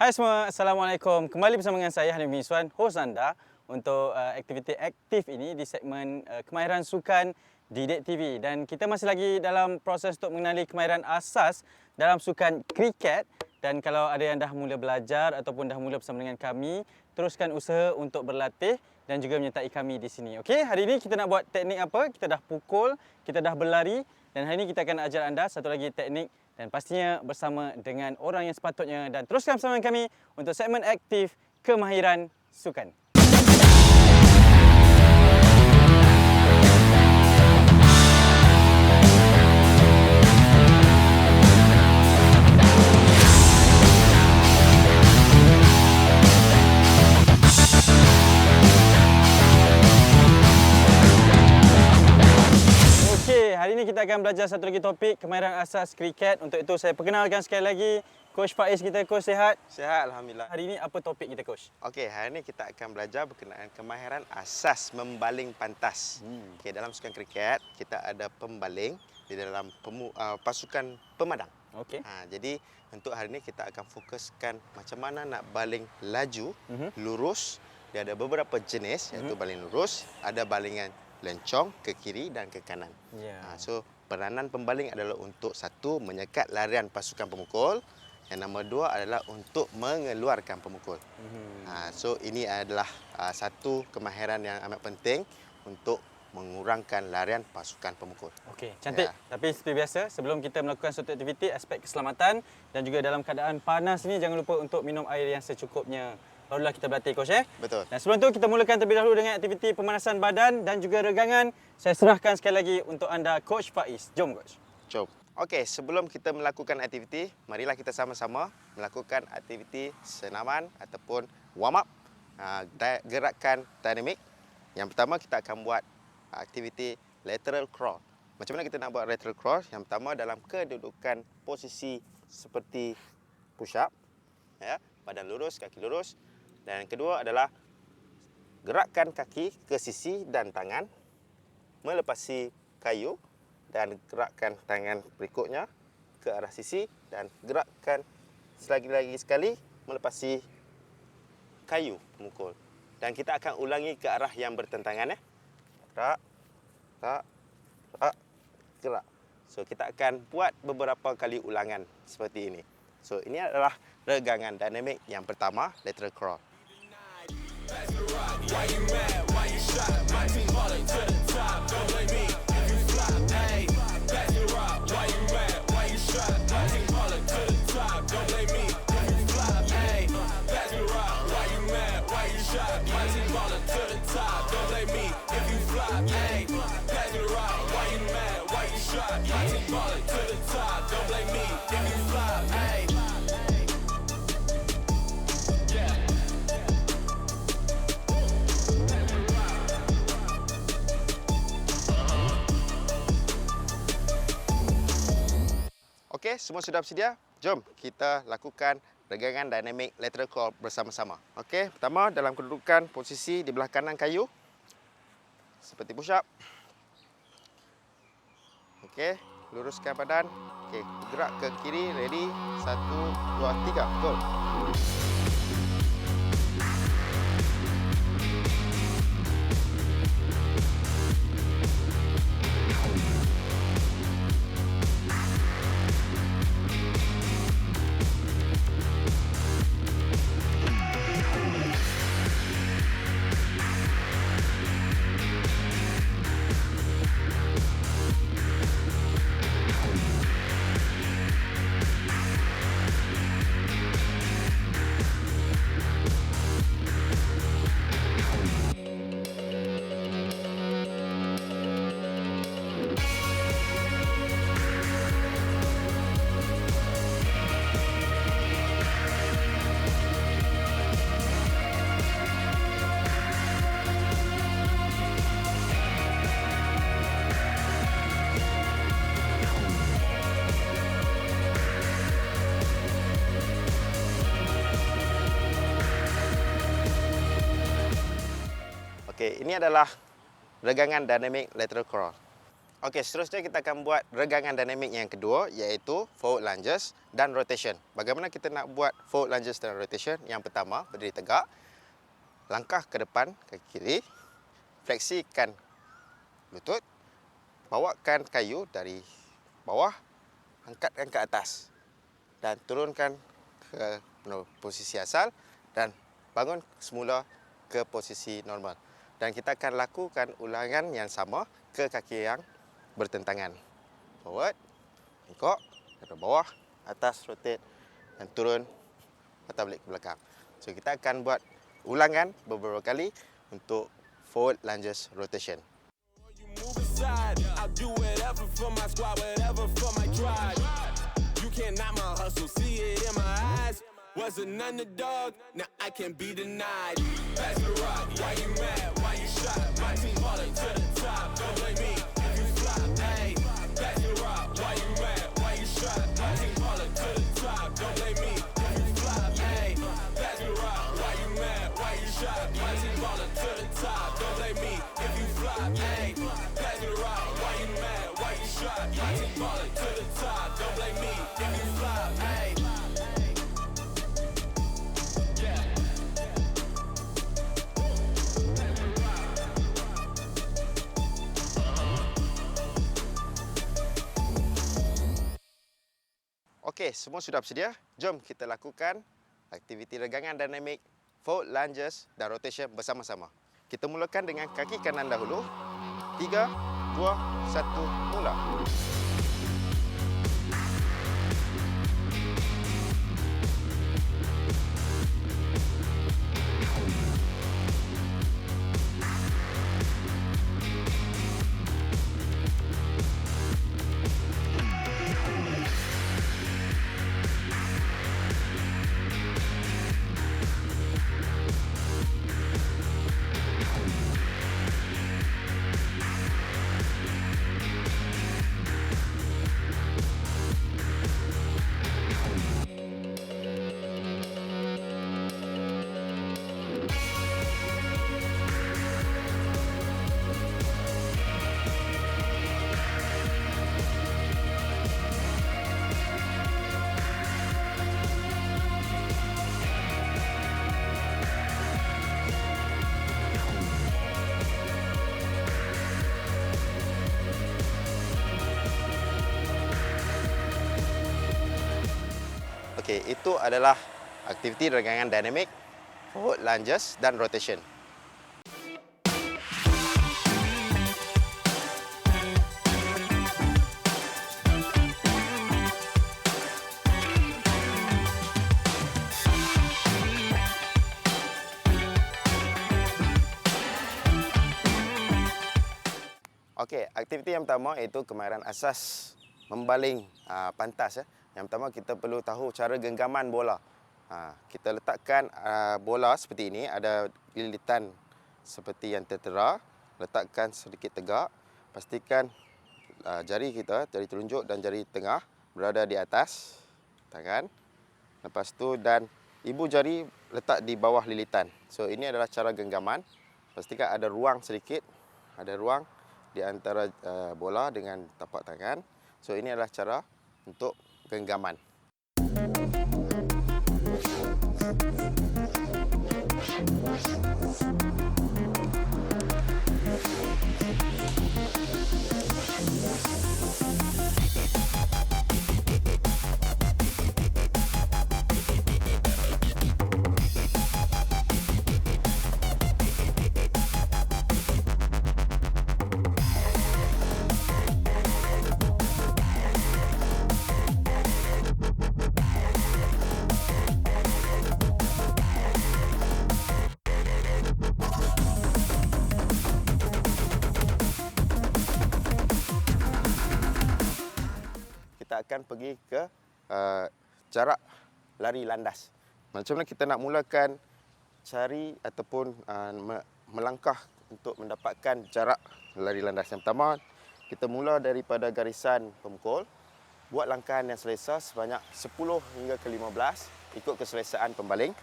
Hai semua, Assalamualaikum. Kembali bersama dengan saya Hanif Miswan, hos anda untuk aktiviti aktif ini di segmen kemahiran sukan di Dek TV. Dan kita masih lagi dalam proses untuk mengenali kemahiran asas dalam sukan kriket. Dan kalau ada yang dah mula belajar ataupun dah mula bersama dengan kami, teruskan usaha untuk berlatih dan juga menyertai kami di sini. Okey, hari ini kita nak buat teknik apa? Kita dah pukul, kita dah berlari dan hari ini kita akan ajar anda satu lagi teknik dan pastinya bersama dengan orang yang sepatutnya, dan teruskan bersama kami untuk segmen aktif kemahiran sukan. Hari ini kita akan belajar satu lagi topik, kemahiran asas kriket. Untuk itu saya perkenalkan sekali lagi Coach Faiz kita. Coach sihat? Sihat, Alhamdulillah. Hari ini apa topik kita, Coach? Okey, hari ini kita akan belajar berkenaan kemahiran asas membaling pantas. Okey, dalam sukan kriket, kita ada pembaling di dalam pasukan pemadang. Okey. Jadi, untuk hari ini kita akan fokuskan macam mana nak baling laju, lurus. Dia ada beberapa jenis, iaitu baling lurus, ada balingan lencong ke kiri dan ke kanan. So, peranan pembaling adalah untuk satu, menyekat larian pasukan pemukul. Yang nombor dua adalah untuk mengeluarkan pemukul. So, ini adalah satu kemahiran yang amat penting untuk mengurangkan larian pasukan pemukul. Okey, cantik. Tapi seperti biasa, sebelum kita melakukan suatu aktiviti, aspek keselamatan dan juga dalam keadaan panas ni, jangan lupa untuk minum air yang secukupnya. Barulah kita berlatih, Coach. Betul. Dan sebelum tu kita mulakan terlebih dahulu dengan aktiviti pemanasan badan dan juga regangan. Saya serahkan sekali lagi untuk anda Coach Faiz. Jom, Coach. Jom. Okey, sebelum kita melakukan aktiviti, marilah kita sama-sama melakukan aktiviti senaman ataupun warm up, gerakan dinamik. Yang pertama kita akan buat aktiviti lateral crawl. Macam mana kita nak buat lateral crawl? Yang pertama dalam kedudukan posisi seperti push up, badan lurus, kaki lurus. Dan yang kedua adalah gerakkan kaki ke sisi dan tangan melepasi kayu, dan gerakkan tangan berikutnya ke arah sisi dan gerakkan lagi sekali melepasi kayu pemukul. Dan kita akan ulangi ke arah yang bertentangan. Gerak, gerak. So, kita akan buat beberapa kali ulangan seperti ini. So, ini adalah regangan dinamik yang pertama, lateral crawl. Why you mad? Why you shot? My team balling to the top. Don't blame me if you flop. Hey, back to rock. Why you mad? Why you shot? My team balling to the top. Don't blame me if you flop. Hey, back to rock. Why you mad? Why you shot? My team balling to the top. Don't blame me if you flop. Hey, back to rock. Why you mad? Why you shot? My team balling to the top. Don't blame me if you flop. Hey. Okey, semua sudah bersedia? Jom kita lakukan regangan dinamik lateral crawl bersama-sama. Okey, pertama dalam kedudukan posisi di belah kanan kayu seperti push up. Okey, luruskan badan. Okey, gerak ke kiri, ready. 1 2 3, go. Okey, ini adalah regangan dinamik lateral crawl. Okey, seterusnya kita akan buat regangan dinamik yang kedua, iaitu forward lunges dan rotation. Bagaimana kita nak buat forward lunges dan rotation? Yang pertama, berdiri tegak, langkah ke depan, kaki kiri, fleksikan lutut, bawakan kayu dari bawah, angkatkan ke atas dan turunkan ke posisi asal dan bangun semula ke posisi normal. Dan kita akan lakukan ulangan yang sama ke kaki yang bertentangan. Forward, bengkok, ke bawah, atas, rotate dan turun, patah balik ke belakang. So kita akan buat ulangan beberapa kali untuk forward lunges rotation. Move aside, I'll do whatever for my squad, whatever for my tribe. You can't knock my hustle, see it in my eyes. Was an underdog, now I can't be denied. Pass the rock, why you mad? Why you shot? My team ballin' to the top, don't blame me if you flop. Hey, pass the rock, why you mad? Why you shot? My team ballin' to the top, don't blame me if you flop. Hey, pass the rock, why you mad? Why you shot? My team ballin' to the top, don't blame me if you flop. Hey, pass the rock, why you mad? Why you shot? My team ballin' to the top, don't blame me if you flop. Hey. Okey, semua sudah bersedia? Jom kita lakukan aktiviti regangan dinamik, forward lunges dan rotation bersama-sama. Kita mulakan dengan kaki kanan dahulu. 3, 2, 1, mula. Okey, itu adalah aktiviti regangan dinamik, forward lunges dan rotation. Okey, aktiviti yang pertama iaitu kemahiran asas membaling pantas. Yang pertama kita perlu tahu cara genggaman bola. Kita letakkan bola seperti ini, ada lilitan seperti yang tertera. Letakkan sedikit tegak. Pastikan jari kita, jari telunjuk dan jari tengah berada di atas tangan. Lepas tu dan ibu jari letak di bawah lilitan. So ini adalah cara genggaman. Pastikan ada ruang sedikit, ada ruang di antara bola dengan tapak tangan. So ini adalah cara untuk genggaman. Kita akan pergi ke jarak lari landas. Macam mana kita nak mulakan cari ataupun melangkah untuk mendapatkan jarak lari landas. Yang pertama, kita mula daripada garisan pemukul. Buat langkahan yang selesa sebanyak 10 hingga ke 15 ikut keselesaan pembaling.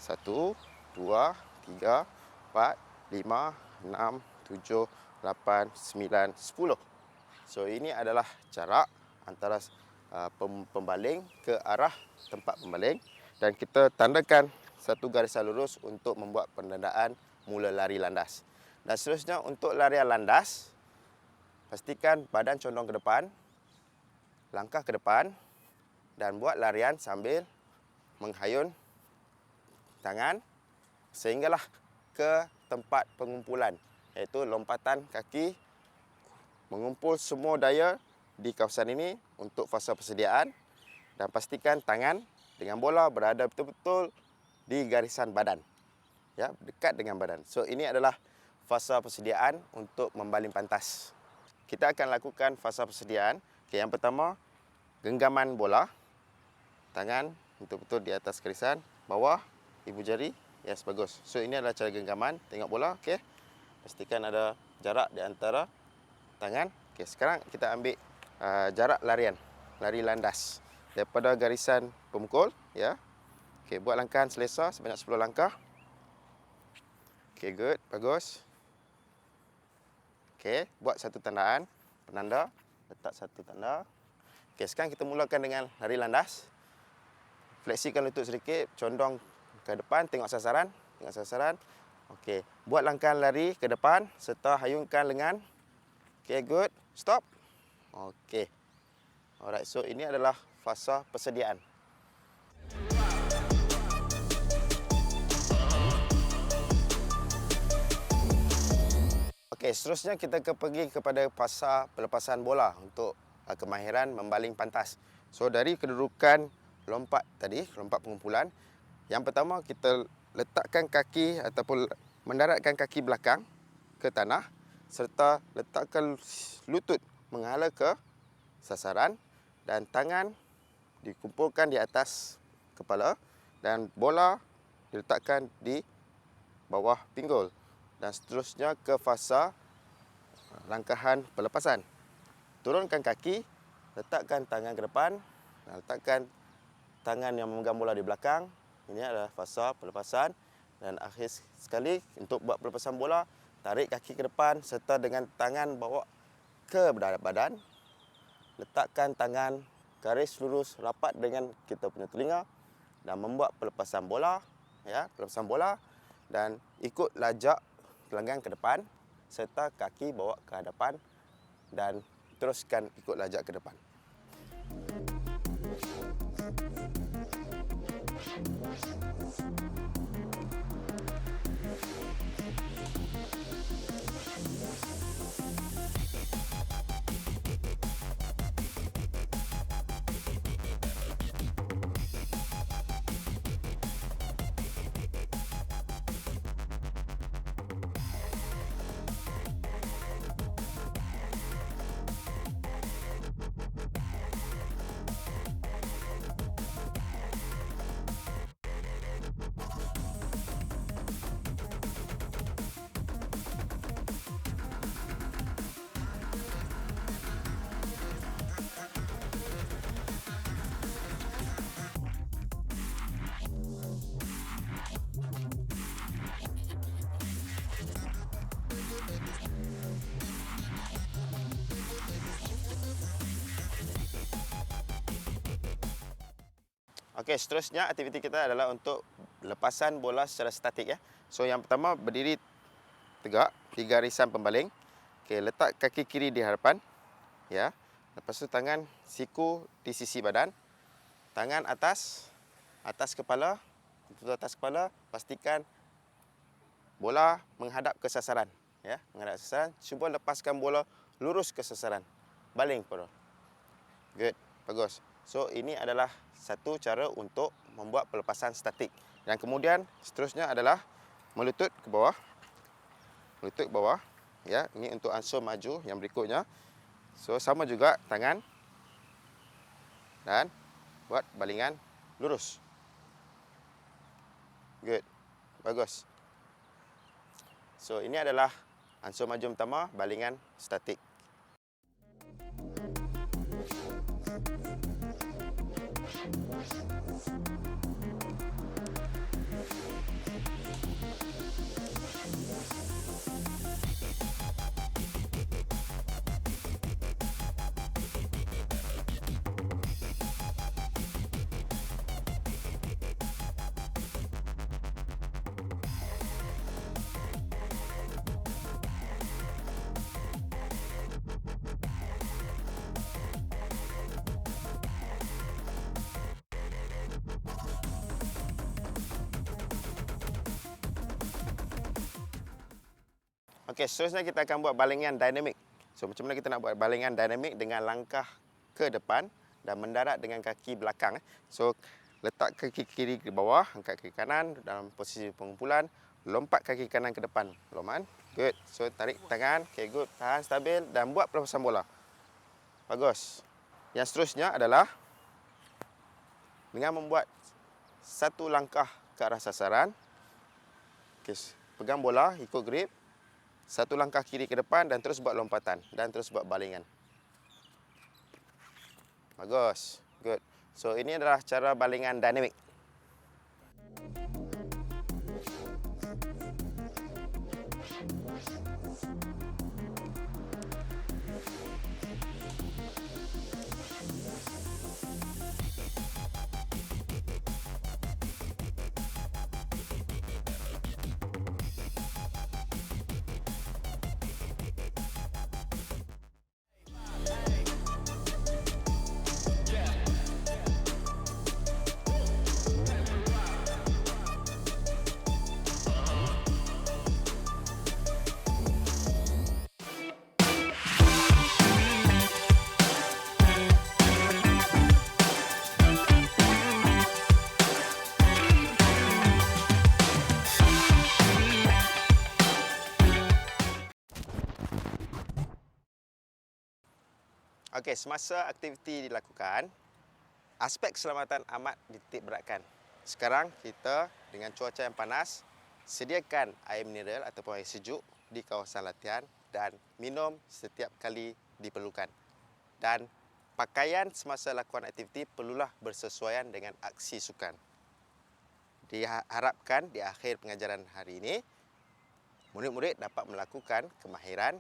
1, 2, 3, 4, 5, 6, 7, 8, 9, 10. So ini adalah jarak antara pembaling ke arah tempat pembaling, dan kita tandakan satu garisan lurus untuk membuat penandaan mula lari landas. Dan seterusnya untuk larian landas, pastikan badan condong ke depan, langkah ke depan, dan buat larian sambil menghayun tangan sehinggalah ke tempat pengumpulan, iaitu lompatan kaki, mengumpul semua daya di kawasan ini untuk fasa persediaan, dan pastikan tangan dengan bola berada betul-betul di garisan badan, ya, dekat dengan badan. So ini adalah fasa persediaan untuk membaling pantas. Kita akan lakukan fasa persediaan. Okay, yang pertama, genggaman bola, tangan betul-betul di atas garisan, bawah ibu jari. Yes, bagus. So ini adalah cara genggaman, tengok bola, okey. Pastikan ada jarak di antara tangan. Okey, sekarang kita ambil jarak lari landas daripada garisan pemukul, ya. Okey, buat langkahan selesa sebanyak 10 langkah. Okey, good, bagus. Okey, buat satu tandaan, penanda, letak satu tanda. Okey, sekarang kita mulakan dengan lari landas. Fleksikan lutut sedikit, condong ke depan, tengok sasaran, Okey, buat langkah lari ke depan serta hayungkan lengan. Okey, good. Stop. Okey. Alright, so ini adalah fasa persediaan. Okey, seterusnya kita pergi kepada fasa pelepasan bola untuk kemahiran membaling pantas. So dari kedudukan lompat tadi, lompat pengumpulan, yang pertama kita letakkan kaki ataupun mendaratkan kaki belakang ke tanah serta letakkan lutut menghala ke sasaran dan tangan dikumpulkan di atas kepala dan bola diletakkan di bawah pinggul, dan seterusnya ke fasa langkahan pelepasan. Turunkan kaki, letakkan tangan ke depan, letakkan tangan yang memegang bola di belakang. Ini adalah fasa pelepasan. Dan akhir sekali untuk buat pelepasan bola, tarik kaki ke depan serta dengan tangan bawa ke badan. Letakkan tangan garis lurus rapat dengan kita punya telinga dan membuat pelepasan bola, ya, pelepasan bola, dan ikut lajak gelanggang ke depan serta kaki bawa ke hadapan dan teruskan ikut lajak ke depan. Okey, seterusnya aktiviti kita adalah untuk lepasan bola secara statik, ya. So yang pertama, berdiri tegak di garisan pembaling. Okey, letak kaki kiri di hadapan, ya. Lepas tu tangan siku di sisi badan. Tangan atas kepala, betul atas kepala. Pastikan bola menghadap ke sasaran, ya, menghadap ke sasaran. Cuba lepaskan bola lurus ke sasaran. Baling bola. Good, bagus. So ini adalah satu cara untuk membuat pelepasan statik. Dan kemudian seterusnya adalah melutut ke bawah. Melutut ke bawah, ya. Ini untuk ansur maju yang berikutnya. So sama juga tangan dan buat balingan lurus. Good. Bagus. So ini adalah ansur maju pertama, balingan statik. Okey, seterusnya kita akan buat balingan dinamik. So, macam mana kita nak buat balingan dinamik dengan langkah ke depan dan mendarat dengan kaki belakang. So, letak kaki kiri ke bawah, angkat kaki kanan dalam posisi pengumpulan, lompat kaki kanan ke depan. Loman. Good. So, tarik tangan. Okay, good. Tahan stabil dan buat pelepasan bola. Bagus. Yang seterusnya adalah dengan membuat satu langkah ke arah sasaran. Okay, pegang bola, ikut grip. Satu langkah kiri ke depan dan terus buat lompatan dan terus buat balingan. Bagus. Good. So, ini adalah cara balingan dinamik. Okey, semasa aktiviti dilakukan, aspek keselamatan amat dititik beratkan. Sekarang kita dengan cuaca yang panas, sediakan air mineral ataupun air sejuk di kawasan latihan dan minum setiap kali diperlukan. Dan pakaian semasa lakukan aktiviti perlulah bersesuaian dengan aksi sukan. Diharapkan di akhir pengajaran hari ini, murid-murid dapat melakukan kemahiran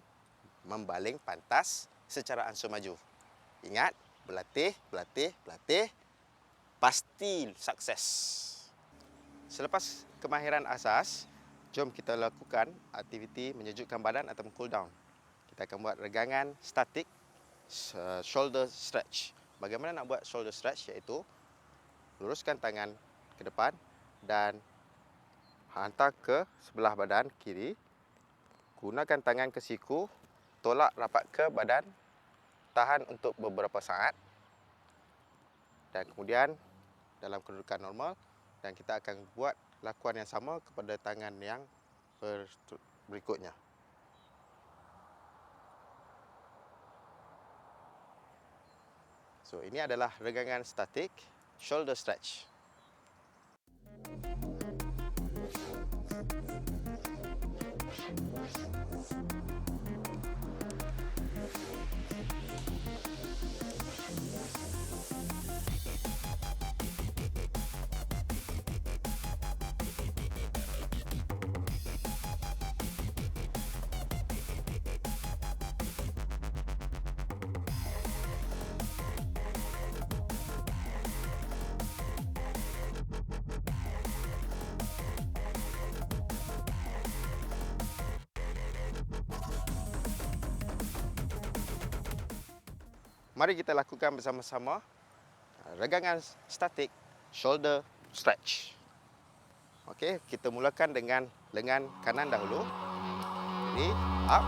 membaling pantas secara ansur maju. Ingat, berlatih, berlatih, berlatih, pasti sukses. Selepas kemahiran asas, jom kita lakukan aktiviti menyejukkan badan atau cool down. Kita akan buat regangan statik, shoulder stretch. Bagaimana nak buat shoulder stretch? Iaitu luruskan tangan ke depan dan hantar ke sebelah badan kiri. Gunakan tangan ke siku, tolak rapat ke badan, tahan untuk beberapa saat dan kemudian dalam kedudukan normal, dan kita akan buat lakuan yang sama kepada tangan yang berikutnya. So, ini adalah regangan statik, shoulder stretch. Mari kita lakukan bersama-sama regangan statik shoulder stretch. Okey, kita mulakan dengan lengan kanan dahulu. Ready, up.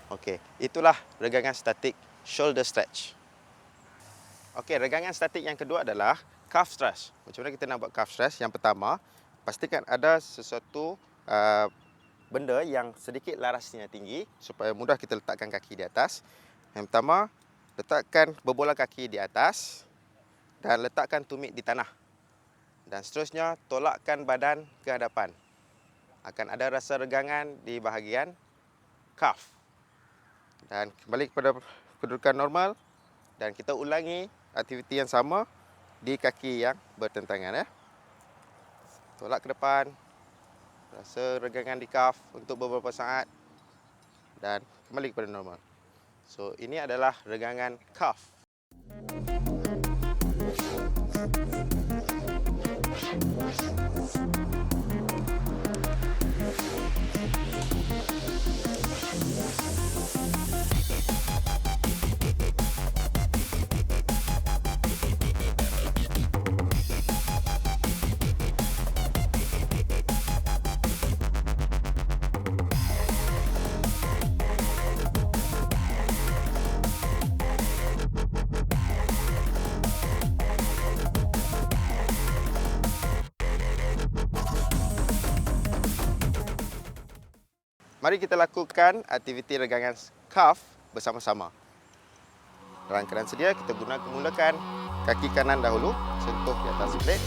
Okey, itulah regangan statik shoulder stretch. Okey, regangan statik yang kedua adalah calf stretch. Macam mana kita nak buat calf stretch? Yang pertama, pastikan ada sesuatu benda yang sedikit larasnya tinggi supaya mudah kita letakkan kaki di atas. Yang pertama, letakkan berbola kaki di atas dan letakkan tumit di tanah. Dan seterusnya, tolakkan badan ke hadapan. Akan ada rasa regangan di bahagian calf. Dan kembali kepada kedudukan normal dan kita ulangi aktiviti yang sama di kaki yang bertentangan, ya. Tolak ke depan. Rasa regangan di calf untuk beberapa saat dan kembali kepada normal. So, ini adalah regangan calf. Mari kita lakukan aktiviti regangan calf bersama-sama. Dalam keadaan sedia, kita mulakan kaki kanan dahulu, sentuh di atas plate.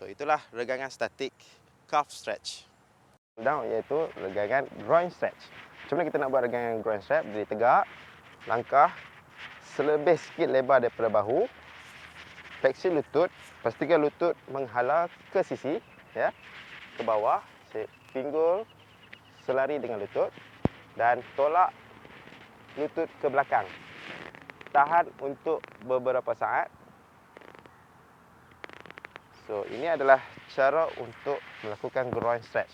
So, itulah regangan statik calf stretch. Down iaitu regangan groin stretch. Macam mana kita nak buat regangan groin stretch? Berdiri tegak, langkah selebih sikit lebar daripada bahu, fleksi lutut, pastikan lutut menghala ke sisi, ya, ke bawah, pinggul selari dengan lutut dan tolak lutut ke belakang. Tahan untuk beberapa saat. So, ini adalah cara untuk melakukan groin stretch.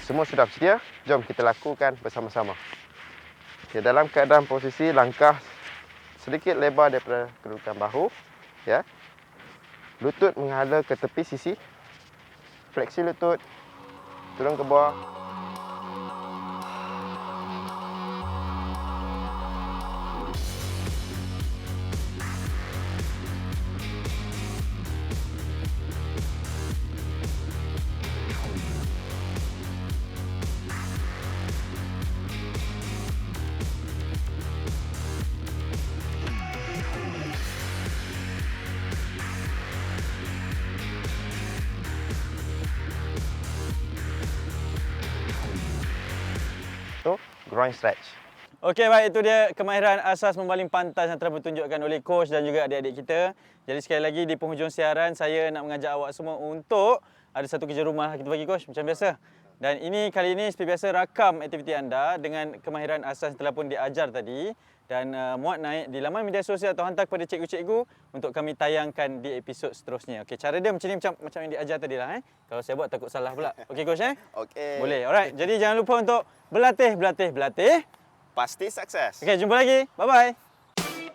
Semua sudah bersedia, jom kita lakukan bersama-sama. Okay, dalam keadaan posisi langkah sedikit lebar daripada kedudukan bahu, ya. Lutut menghala ke tepi sisi. Fleksi lutut, turun ke bawah. So, groin stretch. Okey, baik, itu dia kemahiran asas membaling pantas yang telah ditunjukkan oleh coach dan juga adik-adik kita. Jadi sekali lagi di penghujung siaran saya nak mengajak awak semua untuk ada satu kerja rumah kita bagi coach macam biasa. Dan kali ini seperti biasa rakam aktiviti anda dengan kemahiran asas yang telah pun diajar tadi dan muat naik di laman media sosial atau hantar kepada cikgu-cikgu untuk kami tayangkan di episod seterusnya. Okey, cara dia macam ni macam yang diajar tadi lah. Kalau saya buat takut salah pula. Okey coach Okey. Boleh. Alright. Jadi jangan lupa untuk berlatih. Pasti sukses. Okey, jumpa lagi. Bye-bye.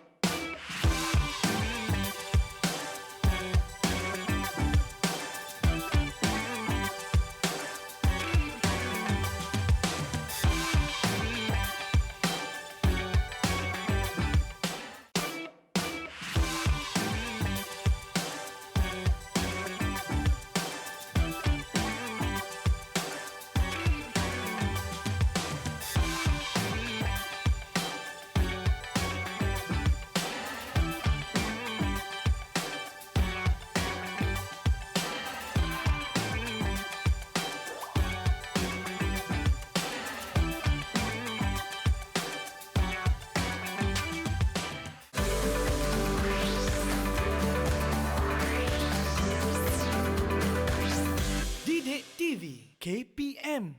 KPM